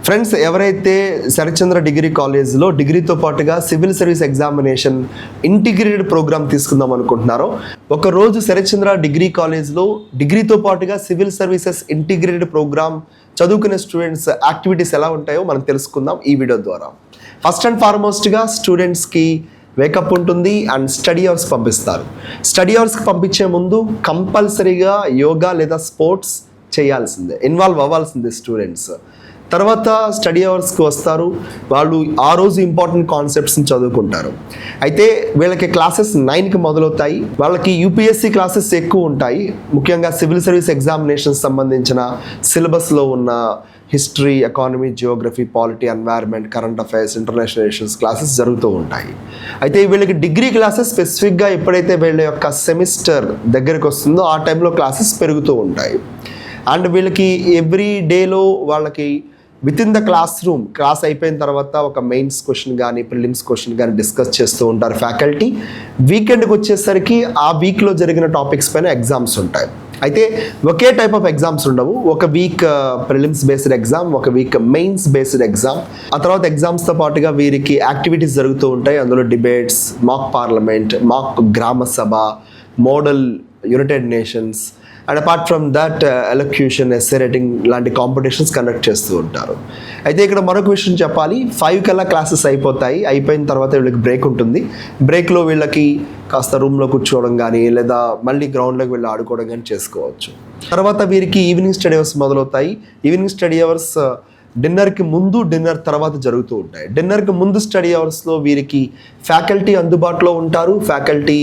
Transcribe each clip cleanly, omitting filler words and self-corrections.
Friends, ఎవరైతే Sarathchandra degree కాలేజ్లో డిగ్రీతో పాటుగా civil service examination integrated program తీసుకుందాం అనుకుంటున్నారో, ఒకరోజు శరత్చంద్ర డిగ్రీ కాలేజ్లో డిగ్రీతో పాటుగా సివిల్ సర్వీసెస్ ఇంటిగ్రేటెడ్ ప్రోగ్రామ్ చదువుకునే స్టూడెంట్స్ యాక్టివిటీస్ ఎలా ఉంటాయో మనం తెలుసుకుందాం ఈ వీడియో ద్వారా. ఫస్ట్ అండ్ ఫార్మోస్ట్గా స్టూడెంట్స్కి వేకప్ ఉంటుంది అండ్ స్టడీ అవర్స్ పంపిస్తారు. స్టడీ అవర్స్కి పంపించే ముందు కంపల్సరీగా యోగా లేదా స్పోర్ట్స్ చేయాల్సిందే, ఇన్వాల్వ్ అవ్వాల్సిందే స్టూడెంట్స్. తర్వాత స్టడీ అవర్స్కి వస్తారు, వాళ్ళు ఆ రోజు ఇంపార్టెంట్ కాన్సెప్ట్స్ని చదువుకుంటారు. అయితే వీళ్ళకి క్లాసెస్ 9కి మొదలవుతాయి. వాళ్ళకి యూపీఎస్సీ క్లాసెస్ ఎక్కువ ఉంటాయి. ముఖ్యంగా సివిల్ సర్వీస్ ఎగ్జామినేషన్స్ సంబంధించిన సిలబస్లో ఉన్న history, economy, Geography, polity, environment, current affairs, international relations classes జరుగుతూ ఉంటాయి. అయితే వీళ్ళకి డిగ్రీ క్లాసెస్ స్పెసిఫిక్గా ఎప్పుడైతే వీళ్ళ యొక్క సెమిస్టర్ దగ్గరికి వస్తుందో ఆ టైంలో క్లాసెస్ పెరుగుతూ ఉంటాయి. అండ్ వీళ్ళకి ఎవ్రీ డేలో వాళ్ళకి విత్ ఇన్ ద క్లాస్ అయిపోయిన తర్వాత ఒక మెయిన్స్ క్వశ్చన్ కానీ ప్రిలిమ్స్ క్వశ్చన్ కానీ డిస్కస్ చేస్తూ ఉంటారు ఫ్యాకల్టీ. వీకెండ్కి వచ్చేసరికి ఆ వీక్లో జరిగిన టాపిక్స్ పైన ఎగ్జామ్స్ ఉంటాయి. అయితే ఒకే టైప్ ఆఫ్ ఎగ్జామ్స్ ఉండవు. ఒక వీక్ ప్రిలిమ్స్ బేస్డ్ ఎగ్జామ్, ఒక వీక్ మెయిన్స్ బేస్డ్ ఎగ్జామ్. ఆ తర్వాత ఎగ్జామ్స్తో పాటుగా వీరికి యాక్టివిటీస్ జరుగుతూ ఉంటాయి. అందులో డిబేట్స్, మాక్ పార్లమెంట్, మాక్ గ్రామ సభ, model United nations and apart from that elocution, essay writing లాంటి కాంపిటీషన్స్ కండక్ట్ చేస్తూ ఉంటారు. అయితే ఇక్కడ మరొక విషయం చెప్పాలి, 5 కల్లా క్లాసెస్ అయిపోతాయి. అయిపోయిన తర్వాత వీళ్ళకి బ్రేక్ ఉంటుంది. బ్రేక్లో వీళ్ళకి కాస్త రూమ్లో కూర్చోవడం కానీ లేదా మళ్ళీ గ్రౌండ్లోకి వెళ్ళి ఆడుకోవడం కానీ చేసుకోవచ్చు. తర్వాత వీరికి ఈవినింగ్ స్టడీ అవర్స్ మొదలవుతాయి. ఈవినింగ్ స్టడీ అవర్స్ డిన్నర్కి ముందు, డిన్నర్ తర్వాత జరుగుతూ ఉంటాయి. డిన్నర్కి ముందు స్టడీ అవర్స్లో వీరికి ఫ్యాకల్టీ అందుబాటులో ఉంటారు. ఫ్యాకల్టీ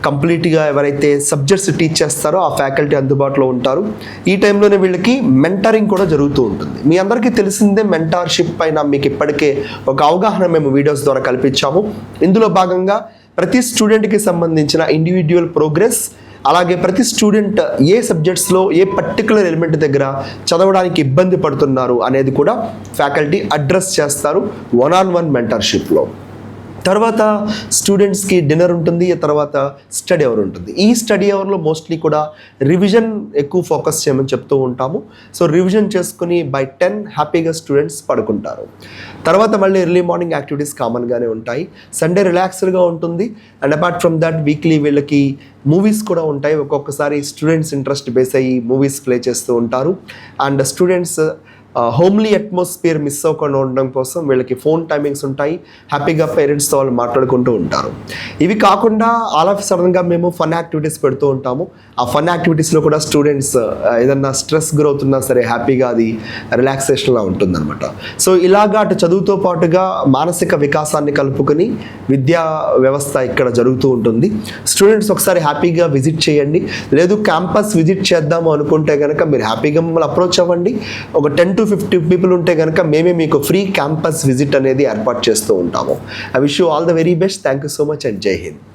కంప్లీట్గా ఎవరైతే సబ్జెక్ట్స్ టీచ్ చేస్తారో ఆ ఫ్యాకల్టీ అందుబాటులో ఉంటారు. ఈ టైంలోనే వీళ్ళకి మెంటరింగ్ కూడా జరుగుతూ ఉంటుంది. మీ అందరికీ తెలిసిందే, మెంటార్షిప్ పైన మీకు ఇప్పటికే ఒక అవగాహన మేము వీడియోస్ ద్వారా కల్పించాము. ఇందులో భాగంగా ప్రతి స్టూడెంట్కి సంబంధించిన ఇండివిజువల్ ప్రోగ్రెస్, అలాగే ప్రతి స్టూడెంట్ ఏ సబ్జెక్ట్స్లో ఏ పర్టికులర్ ఎలిమెంట్ దగ్గర చదవడానికి ఇబ్బంది పడుతున్నారు అనేది కూడా ఫ్యాకల్టీ అడ్రస్ చేస్తారు 1-on-1 మెంటర్షిప్లో. తర్వాత స్టూడెంట్స్కి డిన్నర్ ఉంటుంది, తర్వాత స్టడీ అవర్ ఉంటుంది. ఈ స్టడీ అవర్లో మోస్ట్లీ కూడా రివిజన్ ఎక్కువ ఫోకస్ చేయమని చెప్తూ ఉంటాము. సో రివిజన్ చేసుకుని బై 10 హ్యాపీగా స్టూడెంట్స్ పడుకుంటారు. తర్వాత మళ్ళీ ఎర్లీ మార్నింగ్ యాక్టివిటీస్ కామన్గానే ఉంటాయి. సండే రిలాక్స్డ్గా ఉంటుంది. And apart from that weekly వీళ్ళకి మూవీస్ కూడా ఉంటాయి. ఒక్కొక్కసారి స్టూడెంట్స్ ఇంట్రెస్ట్ బేస్ అయ్యి మూవీస్ ప్లే చేస్తూ ఉంటారు. And students homely atmosphere miss అవ్వకుండా ఉండడం కోసం వీళ్ళకి ఫోన్ టైమింగ్స్ ఉంటాయి. హ్యాపీగా పేరెంట్స్తో వాళ్ళు మాట్లాడుకుంటూ ఉంటారు. ఇవి కాకుండా ఆల్ ఆఫ్ సడన్గా మేము ఫన్ యాక్టివిటీస్ పెడుతూ ఉంటాము. ఆ ఫన్ యాక్టివిటీస్లో కూడా స్టూడెంట్స్ ఏదన్నా స్ట్రెస్ గురవుతున్నా సరే హ్యాపీగా అది రిలాక్సేషన్లా ఉంటుందన్నమాట. సో ఇలాగా అటు చదువుతో పాటుగా మానసిక వికాసాన్ని కలుపుకొని విద్యా వ్యవస్థ ఇక్కడ జరుగుతూ ఉంటుంది. స్టూడెంట్స్ ఒకసారి హ్యాపీగా విజిట్ చేయండి. లేదు క్యాంపస్ విజిట్ చేద్దాము అనుకుంటే కనుక మీరు హ్యాపీగా మమ్మల్ని అప్రోచ్ అవ్వండి. ఒక 10 to 50 పీపుల్ ఉంటే కనుక మేమే మీకు ఫ్రీ క్యాంపస్ విజిట్ అనేది ఏర్పాటు చేస్తూ ఉంటాము. I wish you all the very best. Thank you so much and జై హింద్.